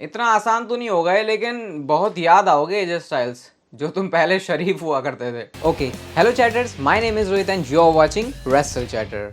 इतना आसान तो नहीं होगा ये, लेकिन बहुत याद आओगे एजे स्टाइल्स जो तुम पहले शरीफ हुआ करते थे। Okay, hello chatters, my name is Rohit and you are watching Wrestle Chatter.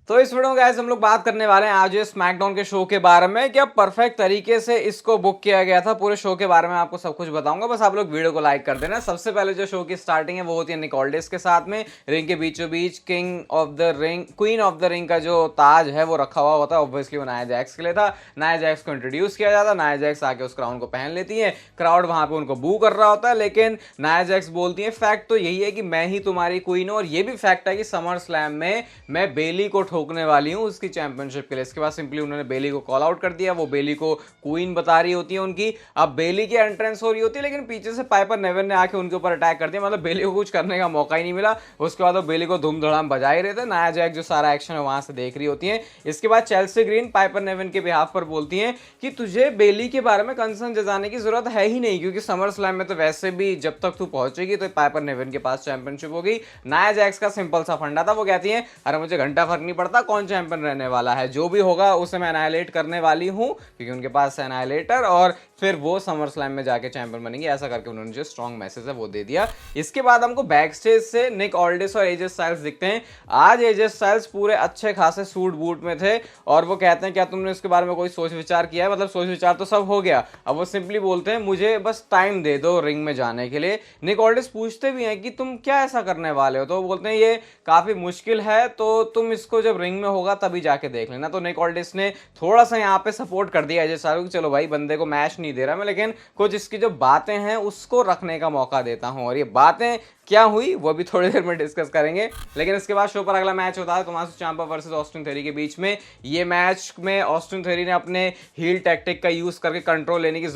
तो इस वीडियो में गाइस हम लोग बात करने वाले हैं आज स्मैकडाउन के शो के बारे में, क्या परफेक्ट तरीके से इसको बुक किया गया था। पूरे शो के बारे में आपको सब कुछ बताऊंगा, बस आप लोग वीडियो को लाइक कर देना। सबसे पहले जो शो की स्टार्टिंग है वो होती है निक ऑल्डिस के साथ में। रिंग के बीचों बीच king of the ring, queen of the ring का जो ताज है वो रखा हुआ होता है। ऑब्वियसली वो नाया जैक्स के लिए था। नाया जैक्स को इंट्रोड्यूस किया जाता है, नाया जैक्स आके उस क्राउन को पहन लेती है। क्राउड वहां पे उनको बू कर रहा होता है, लेकिन नाया जैक्स बोलती है फैक्ट तो यही है कि मैं ही तुम्हारी क्वीन हूं, और ये भी फैक्ट है कि समर स्लैम में मैं बेली को ठोकने वाली हूं उसकी चैंपियनशिप के लिए। इसके बाद सिंपली उन्होंने बेली को कॉल आउट कर दिया, वो बेली को क्वीन बता रही होती है उनकी। अब बेली की एंट्रेंस हो रही होती है, लेकिन पीछे से पाइपर नेवन ने आके उनके ऊपर अटैक कर दिया, मतलब बेली को कुछ करने का मौका ही नहीं मिला। उसके बाद वो बेली को धूम धड़ाम बजा ही रहे थे। नाया जैक्स जो सारा एक्शन है वहां से देख रही होती है। इसके बाद चेल्सी ग्रीन पाइपर नेवन के बिहाफ पर बोलती है कि तुझे बेली के बारे में कंसर्न जताने की जरूरत है ही नहीं, क्योंकि समर स्लैम में तो वैसे भी जब तक तू पहुंचेगी तो पाइपर नेवन के पास चैंपियनशिप होगी। नाया जैक्स का सिंपल सा फंडा था, वो कहती है अरे मुझे घंटा फर्क नहीं पड़ता कौन चैंपियन रहने वाला है, जो भी होगा उसे मैं एनाइलेट करने वाली हूं, क्योंकि उनके पास है एनाइलेटर, और फिर वो समर स्लैम में जाके चैंपियन बनेंगे। ऐसा करके उन्होंने जो स्ट्रॉन्ग मैसेज है वो दे दिया। इसके बाद हमको बैक स्टेज से निक ऑल्डिस और एजे स्टाइल्स दिखते हैं। आज एजे स्टाइल्स पूरे अच्छे खासे सूट बूट में थे, और वो कहते हैं क्या तुमने इसके बारे में कोई सोच विचार किया है? मतलब सोच विचार तो सब हो गया, अब वो सिंपली बोलते हैं मुझे बस टाइम दे दो रिंग में जाने के लिए। निक ऑल्डिस पूछते भी हैं कि तुम क्या ऐसा करने वाले हो, तो वो बोलते हैं ये काफी मुश्किल है, तो तुम इसको जब रिंग में होगा तभी जाके देख लेना। तो निक ऑल्डिस ने थोड़ा सा यहाँ पे सपोर्ट कर दिया एजे स्टाइल्स को, चलो भाई बंदे को मैच नहीं दे रहा मैं, लेकिन कुछ इसकी जो बातें हैं उसको रखने का मौका देता हूं। और ये बातें क्या हुई वो भी थोड़ी देर में डिस्कस करेंगे। लेकिन इसके बाद शो पर अगला मैच होता है Tommaso ciampa versus Austin theory के बीच में। ये मैच में ऑस्टिन थेरी ने अपने हील टैक्टिक का यूज करके कंट्रोल लेने की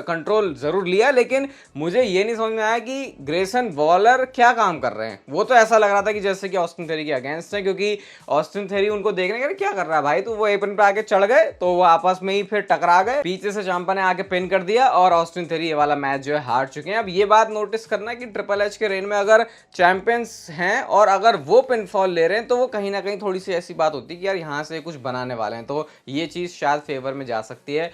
कंट्रोल जरूर लिया, लेकिन मुझे ये नहीं समझ में आया कि ग्रेसन वॉलर क्या काम कर रहे हैं। वो तो ऐसा लग रहा था कि जैसे कि ऑस्टिन थेरी के अगेंस्ट है, क्योंकि ऑस्टिन थेरी उनको देखने के क्या कर रहा है भाई, तो वो एप्रन पे आके चढ़ गए, तो वो आपस में ही फिर टकरा गए। पीछे से ciampa ने आके पिन कर दिया, और ऑस्टिन थेरी ये वाला मैच जो है हार चुके हैं। अब ये बात नोटिस करना कि ट्रिपल एच के रेन में अगर चैंपियंस हैं और अगर वो पिनफॉल ले रहे हैं, तो वो कहीं ना कहीं थोड़ी सी ऐसी बात होती है कि यार यहाँ से कुछ बनाने वाले हैं, तो ये चीज़ शायद फेवर में जा सकती है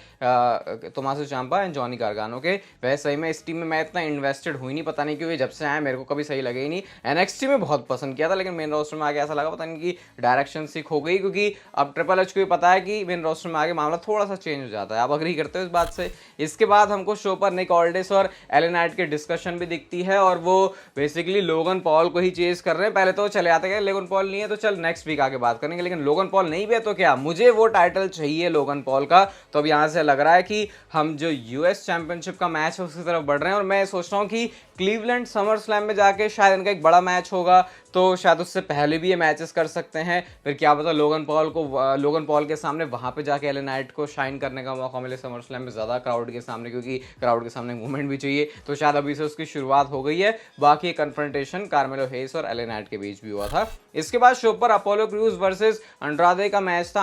Tommaso ciampa and Johnny Gargano के। वैसे सही में इस टीम में मैं इतना इन्वेस्टेड हुई नहीं, पता नहीं क्यों जब से आया मेरे को कभी सही लगे ही नहीं। एनएक्सटी में बहुत पसंद किया था, लेकिन मेन रोस्टर में आगे ऐसा लगा पता नहीं कि डायरेक्शन सी खो गई, क्योंकि अब ट्रिपल एच को भी पता है कि मेन रोस्टर में आगे मामला थोड़ा सा चेंज हो जाता है। आप अग्री करते हो इस बात से? इसके बाद हमको शो पर निक ऑल्डिस और एले नाइट की डिस्कशन भी दिखती है, और वो बेसिकली लोगन पॉल को ही चेज कर रहे हैं। पहले तो चले आते हैं लोगन पॉल नहीं है तो चल नेक्स्ट वीक आके बात करेंगे, लेकिन लोगन पॉल नहीं भी है तो क्या, मुझे वो टाइटल चाहिए लोगन पॉल का। तो अब यहाँ से लग रहा है कि हम जो यूएस चैंपियनशिप का मैच है उसकी तरफ बढ़ रहे हैं, और मैं सोच रहा हूँ कि क्लीवलैंड समर स्लैम में जाके शायद इनका एक बड़ा मैच होगा, तो शायद उससे पहले भी ये मैचेस कर सकते हैं। फिर क्या पता लोगन पॉल के सामने वहां पे जाके एले नाइट को शाइन करने का मौका मिले समर स्लैम में ज़्यादा क्राउड के सामने, क्योंकि क्राउड के सामने मूवमेंट भी चाहिए। तो शायद अभी से उसकी शुरुआत हो गई है। बाकी कन्फ्रंटेशन कार्मेलो हेस और एले नाइट के बीच भी हुआ था। इसके बाद शो पर अपोलो क्रूज वर्सेस अंड्रादे का मैच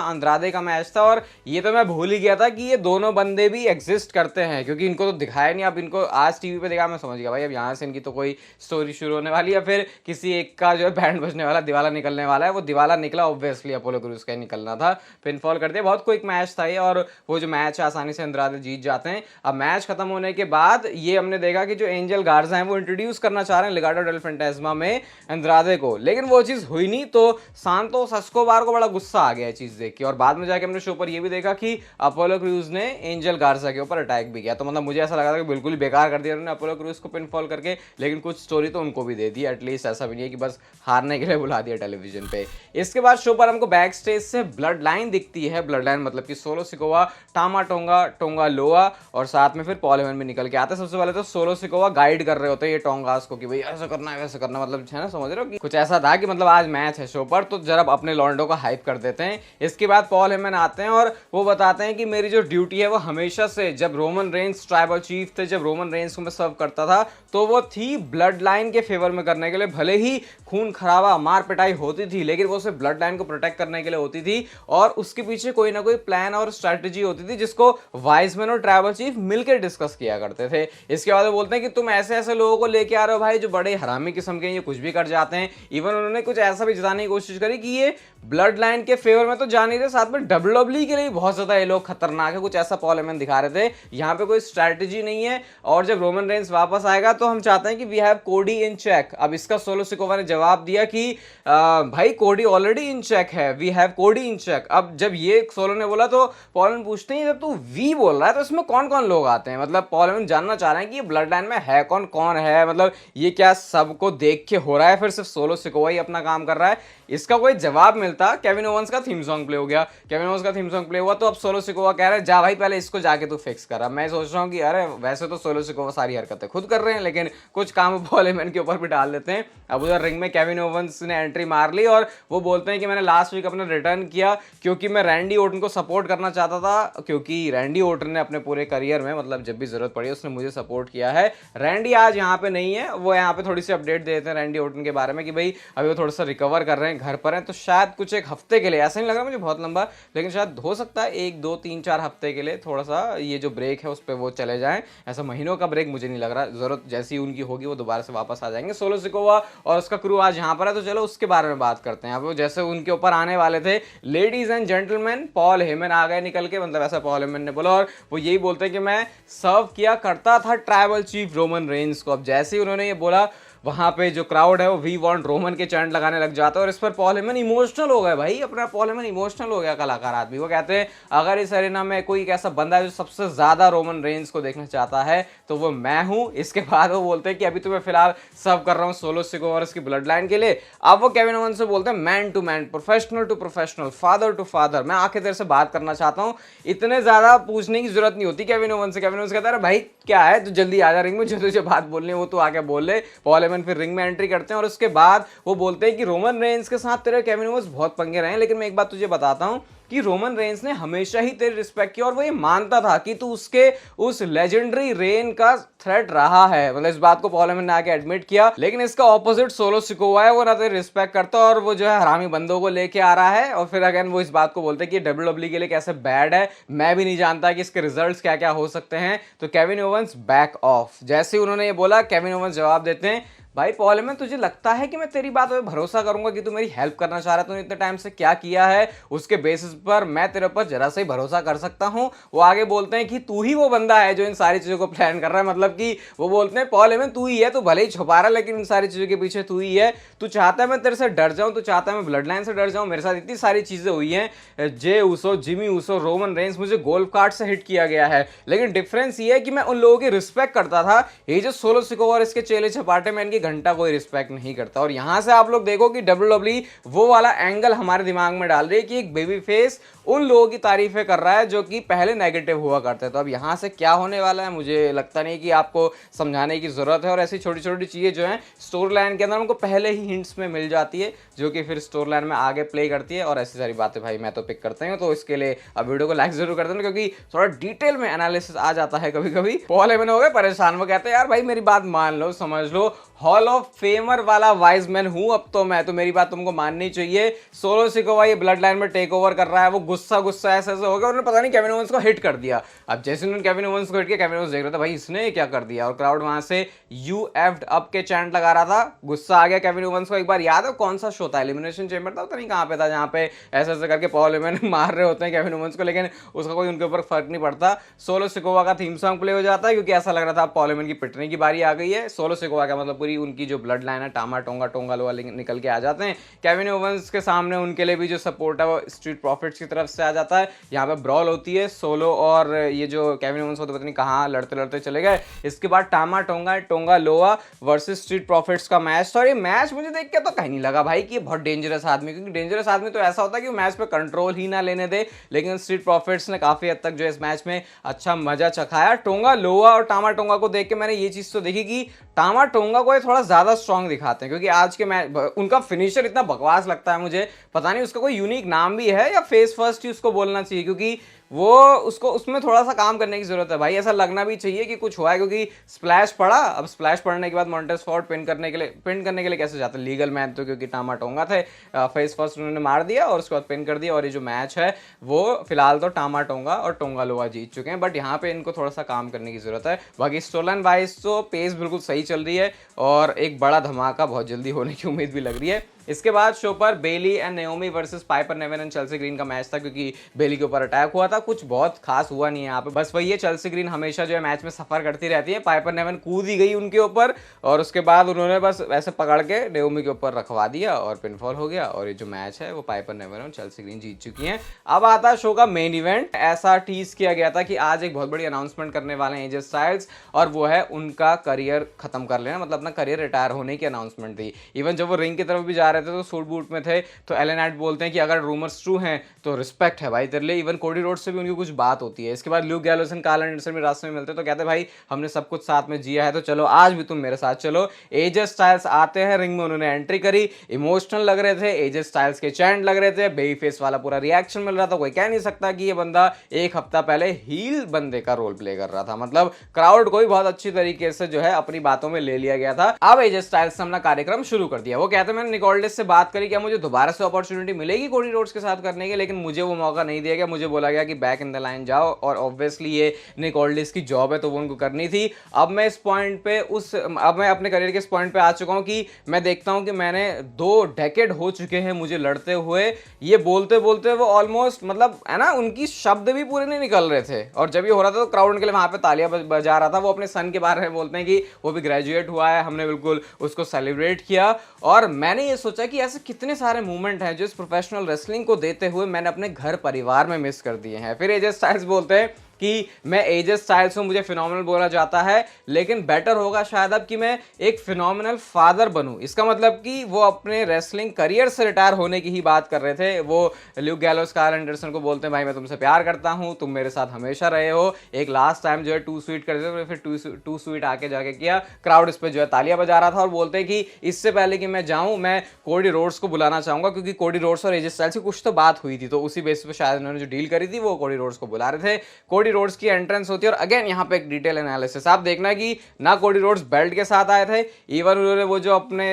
था, और ये तो मैं भूल ही गया था कि ये दोनों बंदे भी एग्जिस्ट करते हैं, क्योंकि इनको तो दिखाया नहीं। अब इनको आज टीवी पे देखा, मैं समझ गया भाई अब यहाँ से इनकी तो कोई स्टोरी शुरू होने वाली है, फिर किसी एक का जो है बैंड बजने वाला, दिवाला निकलने वाला है। वो दिवाला निकला, ऑब्वियसली अपोलो क्रूज का ही निकलना था। पिनफॉल कर दिया, बहुत क्विक मैच था ये, और वो जो मैच है आसानी से अंद्रादे जीत जाते हैं। अब मैच खत्म होने के बाद ये हमने देखा कि जो एंजल गार्जा हैं वो इंट्रोड्यूस करना चाह रहे हैं लेगाडो डेल फैंटास्मा में अंद्रादे को, लेकिन वो चीज़ हुई नहीं। तो सांतोस एस्कोबार को बड़ा गुस्सा आ गया चीज़ देख के, और बाद में जाके हमने शो पर ये भी देखा कि अपोलो क्रूज ने एंजल गार्जा के ऊपर अटैक भी किया। तो मतलब मुझे ऐसा लगा था कि बिल्कुल ही बेकार कर दिया उन्होंने अपोलो क्रूज को पिनफॉल करके, लेकिन कुछ स्टोरी तो उनको भी दे दी एटलीस्ट, ऐसा भी नहीं है कि बस हारने के लिए बुला दिया टेलीविजन पे। इसके बाद शो पर हमको बैक स्टेज से ब्लड लाइन दिखती है। ब्लड लाइन मतलब कि सोलो सिकोवा, टामा टोंगा लोआ, और साथ में फिर पॉल हेमन भी निकल के आते हैं। सबसे पहले तो सोलो सिकोवा गाइड कर रहे होते हैं ये टोंगास को कि भाई ऐसा करना है वैसा करना, मतलब है ना, समझ रहे हो कि कुछ ऐसा था कि मतलब आज मैच है शो पर, तो जरा अपने लॉन्डो का हाइप कर देते हैं। इसके बाद पॉल हेमन आते हैं और वो बताते हैं कि मेरी जो ड्यूटी है वो हमेशा से, जब रोमन रेंस ट्राइबल चीफ थे, जब रोमन रेंस को मैं सर्व करता था, तो वो थी ब्लड लाइन के फेवर में करने के लिए। भले ही खून खराबा मार पिटाई होती थी, लेकिन वो सिर्फ ब्लड लाइन को प्रोटेक्ट करने के लिए होती थी, और उसके पीछे कोई ना कोई प्लान और स्ट्रैटेजी होती थी जिसको वाइजमैन और ट्राइबल चीफ मिलकर डिस्कस किया करते थे। इसके बाद वो बोलते हैं कि तुम ऐसे ऐसे लोगों को लेके आ रहे हो भाई जो बड़े हरामी किस्म के, ये कुछ भी कर जाते हैं। इवन उन्होंने कुछ ऐसा भी जताने की कोशिश करी कि ये ब्लड लाइन के फेवर में तो जा नहीं रहे, साथ में WWE के लिए बहुत ज्यादा ये लोग खतरनाक है, कुछ ऐसा पॉल हेमन दिखा रहे थे। यहाँ पे कोई स्ट्रैटेजी नहीं है, और जब रोमन रेंस वापस आएगा तो हम चाहते हैं कि वी हैव कोडी इन चेक। अब इसका सोलो सिकोवा ने जवाब दिया कि भाई कोडी ऑलरेडी इन चेक है, वी हैव कोडी इन चेक। अब जब ये सोलो ने बोला तो पॉल हेमन पूछते हैं जब तू वी बोल रहा है तो इसमें कौन कौन लोग आते हैं, मतलब पॉल हेमन जानना चाह रहे हैं कि ये ब्लड लाइन में है कौन कौन है, मतलब ये क्या सबको देख के हो रहा है, फिर सिर्फ सोलो सिकोवा ही अपना काम कर रहा है। इसका कोई जवाब मिलता, केविन ओवंस का थीम सॉन्ग प्ले हो गया, केविन ओवंस का थीम सॉन्ग प्ले हुआ, तो अब सोलो सिकोवा कह रहा है जा भाई पहले इसको जाके तू फिक्स कर। अब मैं सोच रहा हूँ कि अरे वैसे तो सोलो सिकोवा सारी हरकतें खुद कर रहे हैं, लेकिन कुछ काम पॉल हेमन के ऊपर भी डाल देते हैं। अब उधर रिंग में केविन ओवंस ने एंट्री मार ली और वो बोलते हैं कि मैंने लास्ट वीक अपना रिटर्न किया क्योंकि मैं रैंडी ओर्टन को सपोर्ट करना चाहता था, क्योंकि रैंडी ओर्टन ने अपने पूरे करियर में, मतलब जब भी जरूरत पड़ी उसने मुझे सपोर्ट किया है। रैंडी आज यहाँ पे नहीं है, वो यहाँ पे थोड़ी सी अपडेट देते हैं रैंडी ओर्टन के बारे में कि भाई अभी वो थोड़ा सा रिकवर कर रहे हैं, घर पर हैं, तो शायद कुछ एक हफ्ते के लिए, ऐसा नहीं लग रहा मुझे बहुत लंबा, लेकिन शायद हो सकता है 1 2 3 4 हफ्ते के लिए थोड़ा सा ये जो ब्रेक है उस पर वो चले जाएं। ऐसा महीनों का ब्रेक मुझे नहीं लग रहा, जरूरत जैसी उनकी होगी वो दोबारा से वापस आ जाएंगे। सोलो सिकोवा और उसका क्रू आज यहाँ पर है, तो चलो उसके बारे में बात करते हैं। अब वो जैसे उनके ऊपर आने वाले थे, ladies and gentleman Paul Heyman आ गए निकल के, मतलब ऐसा पॉल हेमन ने बोला, और वो यही बोलते हैं कि मैं सर्व किया करता था ट्राइबल चीफ रोमन रेंस को। अब जैसे ही उन्होंने ये बोला वहां पे जो क्राउड है वो वी वांट रोमन के चैंट लगाने लग जाता है, और इस पर पॉल हेमन इमोशनल हो गया भाई, अपना पॉल हेमन इमोशनल हो गया कलाकार आदमी। वो कहते हैं अगर इस एरिना में कोई एक ऐसा बंदा है जो सबसे ज्यादा रोमन रेंस को देखना चाहता है तो वो मैं हूं। इसके बाद वो बोलते हैं कि अभी तो मैं फिलहाल सर्व कर रहा हूं सोलो सिकोवा और इसकी ब्लड लाइन के लिए। अब वो केविन ओवंस से बोलते हैं man to man, professional to professional, father to father, मैं आके तेरे से बात करना चाहता हूं, इतने ज्यादा पूछने की जरूरत नहीं होती केविन ओवंस से। केविन ओवंस कहता है भाई क्या है, तू जल्दी आ जा रिंग में, जो तुझे बात बोलनी है वो तू आके बोल ले। पॉल हेमन फिर रिंग में एंट्री करते हैं और उसके बाद वो बोलते हैं कि रोमन रेंस के साथ तेरे केविन ओवंस बहुत पंगे रहे हैं, लेकिन मैं एक बात तुझे बताता हूं कि रोमन रेंस ने हमेशा ही तेरी रिस्पेक्ट की, और वो ये मानता था कि तू उसके उस लेजेंडरी रेन का थ्रेट रहा है, मतलब इस बात को पॉल हेमन ने आके एडमिट किया। लेकिन इसका ऑपोजिट सोलो सिकोवा है, वो ना तेरी रिस्पेक्ट करता और वो जो है हरामी बंदों को लेके आ रहा है, और फिर अगेन वो इस बात को बोलते हैं कि WWE के लिए कैसे बैड है, मैं भी नहीं जानता कि इसके रिजल्ट्स क्या क्या हो सकते हैं, तो केविन ओवंस बैक ऑफ। जैसे ही उन्होंने ये बोला केविन ओवंस जवाब देते हैं भाई पॉल हेमन तुझे लगता है कि मैं तेरी बात पे भरोसा करूंगा कि तू मेरी हेल्प करना चाह रहा है, तूने इतने टाइम से क्या किया है उसके बेसिस पर मैं तेरे ऊपर जरा से ही भरोसा कर सकता हूं। वो आगे बोलते हैं कि तू ही वो बंदा है जो इन सारी चीजों को प्लान कर रहा है, मतलब कि वो बोलते हैं पॉल हेमन तू ही है, तू भले ही छुपा रहा है लेकिन इन सारी चीजों के पीछे तू ही है, तू चाहता है मैं तेरे से डर जाऊं, तू चाहता है मैं ब्लड लाइन से डर जाऊं, मेरे साथ इतनी सारी चीजें हुई हैं, Jey Uso, Jimmy Uso, Roman Reigns, मुझे गोल्फ कार्ट से हिट किया गया है, लेकिन डिफरेंस ये है कि मैं उन लोगों की रिस्पेक्ट करता था, ये जो सोलो सिकोवा और इसके चेले चपाटे में इनकी घंटा कोई रिस्पेक्ट नहीं करता। और यहां से आप लोग देखो कि WWE वो वाला एंगल हमारे दिमाग में डाल रही है कि एक बेबी फेस उन लोगों की तारीफें कर रहा है जो कि पहले नेगेटिव हुआ करते, तो अब यहां से क्या होने वाला है मुझे लगता नहीं कि आपको समझाने की जरूरत है। और ऐसी छोटी छोटी चीजें जो हैं स्टोरी लाइन के अंदर हमको पहले ही हिंट्स में मिल जाती है जो कि फिर स्टोरी लाइन में आगे प्ले करती है, और ऐसी सारी बातें भाई मैं तो पिक करता हूँ। तो इसके लिए अब वीडियो को लाइक जरूर कर देना क्योंकि थोड़ा डिटेल में एनालिसिस आ जाता है कभी कभी। पॉल हेमन हो गए परेशान, वो कहते हैं यार भाई मेरी बात मान लो, समझ लो, हॉल ऑफ फेमर वाला वाइज मैन हूं अब तो मैं, तो मेरी बात तुमको माननी चाहिए। सोलो सिकोवा ये ब्लड लाइन में टेक ओवर कर रहा है, वो गुस्सा ऐसे हो गया, उन्होंने पता नहीं केविन ओवंस को हिट कर दिया। अब जैसे उन्होंने केविन ओवंस को हिट किया, केविन ओवंस देख रहा था भाई इसने क्या कर दिया, और क्राउड वहां से यू एफ्ड अप के चैंट लगा रहा था। गुस्सा आ गया केविन ओवंस को। एक बार याद है कौन सा शो था, एलिमिनेशन चेंबर था, पता नहीं कहां पे था, जहां पे ऐसे ऐसे करके पॉल हेमन मार रहे होते हैं केविन ओवंस को, लेकिन उसका कोई उनके ऊपर फर्क नहीं पड़ता। सोलो सिकोवा का थीम सॉन्ग प्ले हो जाता है क्योंकि ऐसा लग रहा था पॉल हेमन की पिटने की बारी आ गई है। सोलो सिकोवा का मतलब पूरी उनकी जो ब्लड लाइन है टामा टोंगा टोंगा लोआ निकल के आ जाते हैं। केविन ओवंस के सामने उनके लिए भी जो सपोर्ट है वो स्ट्रीट प्रॉफिट्स की तरफ से आ जाता है। यहाँ पे ब्रॉल होती है, सोलो और ये जो केविन ओवंस होते पता नहीं कहाँ लड़ते लड़ते चले गए। इसके बाद टामा टोंगा टोंगा लोआ वर्सेस स्ट्रीट प्रॉफिट्स का मैच था, और ये मैच मुझे देख के तो कहीं नहीं लगा भाई कि ये बहुत डेंजरस आदमी, क्योंकि डेंजरस आदमी तो ऐसा होता है कि वो मैच पे कंट्रोल ही ना लेने दे, लेकिन स्ट्रीट प्रॉफिट्स ने काफी हद तक जो इस मैच में अच्छा मजा चखाया। टोंगा लोआ और टामा टोंगा को देख के मैंने ये चीज तो देखी कि टामा टोंगा को थोड़ा ज्यादा स्ट्रांग दिखाते हैं, क्योंकि आज के मैच उनका फिनिशर इतना बकवास लगता है मुझे, पता नहीं उसका कोई यूनिक नाम भी है या फेस फर्स्ट ही उसको बोलना चाहिए, क्योंकि वो उसको उसमें थोड़ा सा काम करने की जरूरत है भाई, ऐसा लगना भी चाहिए कि कुछ हुआ है, क्योंकि स्प्लैश पड़ा। अब स्प्लैश पड़ने के बाद मॉन्टेज फोर्ड पिन करने के लिए कैसे जाते हैं, लीगल मैन तो क्योंकि टामा टोंगा थे, फेस फर्स्ट उन्होंने मार दिया और उसके बाद पिन कर दिया, और ये जो मैच है वो फिलहाल तो टामा टोंगा और टोंगा लोआ जीत चुके हैं, बट यहाँ पे इनको थोड़ा सा काम करने की जरूरत है। बाकी स्टोलन वाइज तो पेस बिल्कुल सही चल रही है और एक बड़ा धमाका बहुत जल्दी होने की उम्मीद भी लग रही है। इसके बाद शो पर Bayley and Naomi versus Piper Niven and Chelsea Green का मैच था, क्योंकि बेली के ऊपर अटैक हुआ था। कुछ बहुत खास हुआ नहीं है यहाँ पे, बस वही है, चेल्सी ग्रीन हमेशा जो है मैच में सफर करती रहती है। पाइपर नेवन कूद ही गई उनके ऊपर और उसके बाद उन्होंने बस वैसे पकड़ के नेओमी के ऊपर रखवा दिया और पिनफॉल हो गया। और ये जो मैच है वो पाइपर नेवन और चेल्सी ग्रीन जीत चुकी हैं। अब आता है शो का मेन इवेंट। ऐसा टीज किया गया था कि आज एक बहुत बड़ी अनाउंसमेंट करने वाले हैं एजे स्टाइल्स, और वो है उनका करियर खत्म कर लेना, मतलब अपना करियर रिटायर होने की अनाउंसमेंट थी। इवन जब वो रिंग की तरफ भी जा रहे थे तो सूट बूट में थे, तो एलन नाइट बोलते हैं कि अगर रूमर्स ट्रू हैं तो रिस्पेक्ट है भाई तेरे लिए। इवन कोडी रोड्स से भी उनकी कुछ बात होती है। इसके बाद Luke Gallows and Karl Anderson भी रास्ते में मिलते हैं, तो कहते हैं भाई हमने सब कुछ साथ में जिया है, तो चलो आज भी तुम मेरे साथ चलो। एजे स्टाइल्स आते हैं रिंग में, उन्होंने एंट्री करी, इमोशनल लग रहे थे, एजे स्टाइल्स के चैंट लग रहे थे, बेबी फेस वाला पूरा रिएक्शन मिल रहा था। कोई कह नहीं सकता कि ये बंदा एक हफ्ता पहले हील बंदे का रोल प्ले कर रहा था, मतलब क्राउड को भी बहुत अच्छी तरीके से जो है अपनी बातों में ले लिया गया था। अब एजे स्टाइल्स ने अपना कार्यक्रम शुरू कर दिया। वो कहते हैं मैंने निकोल्डिस से बात करी, क्या मुझे दोबारा से अपॉर्चुनिटी मिलेगी कोडी रोड्स के साथ करने की, लेकिन मुझे वो मौका नहीं दिया गया। मुझे बोला गया कि बैक इन द लाइन जाओ, और ऑब्वियसली ये निकोल्डिस की जॉब है तो वो उनको करनी थी। अब मैं इस पॉइंट पे अब मैं अपने करियर के इस पॉइंट पे आ चुका हूं कि मैं देखता हूं कि मैंने 2 डेकेड हो चुके हैं मुझे लड़ते हुए। ये बोलते बोलते वो ऑलमोस्ट, मतलब है ना, उनकी शब्द भी पूरे नहीं निकल रहे थे, और जब ये हो रहा था तो क्राउड के लिए वहां पे तालियां बजा रहा था। वो अपने सन के बारे में बोलते हैं कि वो भी ग्रेजुएट हुआ है, हमने बिल्कुल उसको सेलिब्रेट किया। और मैंने ये सोचा कि ऐसे कितने सारे मूवमेंट हैं जो इस प्रोफेशनल रेसलिंग को देते हुए मैंने अपने घर परिवार में मिस कर दिए हैं। फिर एजे स्टाइल्स बोलते हैं कि मैं एजे स्टाइल्स हूं, मुझे फिनोमिनल बोला जाता है, लेकिन बेटर होगा शायद अब कि मैं एक फिनोमिनल फादर बनूं। इसका मतलब कि वो अपने रेसलिंग करियर से रिटायर होने की ही बात कर रहे थे। वो ल्यूक गैलोस कार्ल एंडरसन को बोलते हैं भाई मैं तुमसे प्यार करता हूं, तुम मेरे साथ हमेशा रहे हो। एक लास्ट टाइम जो है टू स्वीट कर देते, फिर टू स्वीट आके जाके किया। क्राउड इस पर जो है तालियां बजा रहा था, और बोलते हैं कि इससे पहले कि मैं जाऊं मैं कोडी रोड्स को बुलाना चाहूंगा, क्योंकि कोडी रोड्स और एजे स्टाइल्स की कुछ तो बात हुई थी, तो उसी बेसिस पे शायद उन्होंने जो डील करी थी वो कोडी रोड्स को बुला रहे थे। कोडी रोड्स की एंट्रेंस होती है, और अगेन यहाँ पे एक डिटेल एनालिसिस आप देखना कि ना कोडी रोड्स बेल्ट के साथ आए थे, इवन उन्होंने वो जो अपने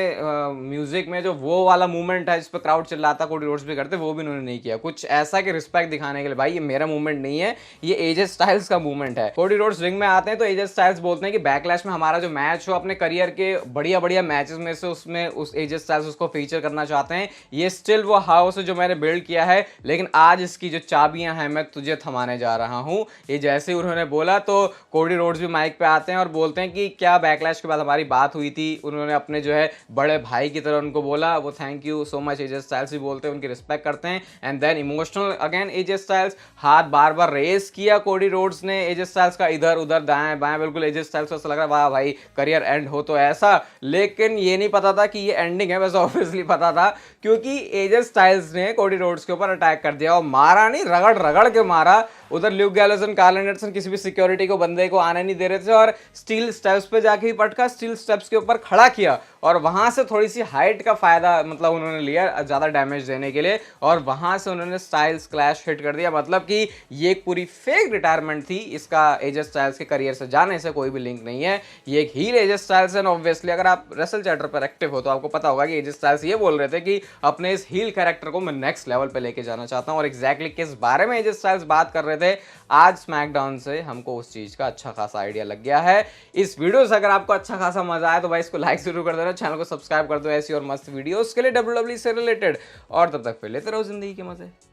म्यूजिक में जो वो वाला मूवमेंट है जिस पे क्राउड चिल्लाता कोडी रोड्स भी करते, वो भी उन्होंने नहीं किया। कुछ ऐसा कि रिस्पेक्ट दिखाने के लिए भाई ये मेरा मूवमेंट नहीं है, ये एजे स्टाइल्स का मूवमेंट है। कोडी रोड्स रिंग में आते हैं तो एजे स्टाइल्स बोलते हैं कि बैकलैश में हमारा जो मैच हो अपने करियर के बढ़िया बढ़िया मैचेस में से उसमें उस एजे स्टाइल्स उसको फीचर करना चाहते हैं। ये स्टिल वो हाउस है जो मैंने बिल्ड किया है, लेकिन आज इसकी जो चाबियां हैं मैं तुझे थमाने जा रहा हूं। ये जैसे उन्होंने बोला तो कोडी रोड्स भी माइक पे आते हैं और बोलते हैं कि क्या बैकलैश के बाद हमारी बात हुई थी। उन्होंने अपने जो है बड़े भाई की तरह उनको बोला, वो thank you so much AJ Styles भी बोलते हैं, उनकी रिस्पेक्ट करते हैं। And then emotional again AJ Styles, हाथ बार बार रेस किया कोडी रोड्स ने एजे स्टाइल्स का, इधर उधर दाएं बाएं, बिल्कुल एजे स्टाइल्स को ऐसा लग रहा है वाह भाई करियर एंड हो तो ऐसा। लेकिन ये नहीं पता था कि ये एंडिंग है, वैसे ऑब्वियसली पता था, क्योंकि एजे स्टाइल्स ने कोडी रोड्स के ऊपर अटैक कर दिया, और मारा नहीं, रगड़ रगड़ के मारा। उधर Luke Gallows and Karl Anderson किसी भी सिक्योरिटी को बंदे को आने नहीं दे रहे थे, और स्टील स्टेप्स पे जाके ही पटका, स्टील स्टेप्स के ऊपर खड़ा किया, और वहां से थोड़ी सी हाइट का फायदा मतलब उन्होंने लिया ज्यादा डैमेज देने के लिए, और वहां से उन्होंने स्टाइल्स क्लैश हिट कर दिया। मतलब कि ये एक पूरी फेक रिटायरमेंट थी, इसका एजे स्टाइल्स के करियर से जाने से कोई भी लिंक नहीं है। ये एक हील एजे स्टाइल्स है। ऑब्वियसली अगर आप रेसल चैटर पर एक्टिव हो तो आपको पता होगा कि एजे स्टाइल्स ये बोल रहे थे कि अपने इस हील कैरेक्टर को मैं नेक्स्ट लेवल पे लेके जाना चाहता हूं, और एग्जैक्टली किस बारे में एजे स्टाइल्स बात कर रहे थे आज स्मैकडाउन से हमको उस चीज का अच्छा खासा आइडिया लग गया है। इस वीडियो से अगर आपको अच्छा खासा मजा आया तो भाई इसको लाइक जरूर कर देना, चैनल को सब्सक्राइब कर दो ऐसी और मस्त वीडियोस के लिए WWE से रिलेटेड, और तब तक फिर लेते रहो जिंदगी के मजे।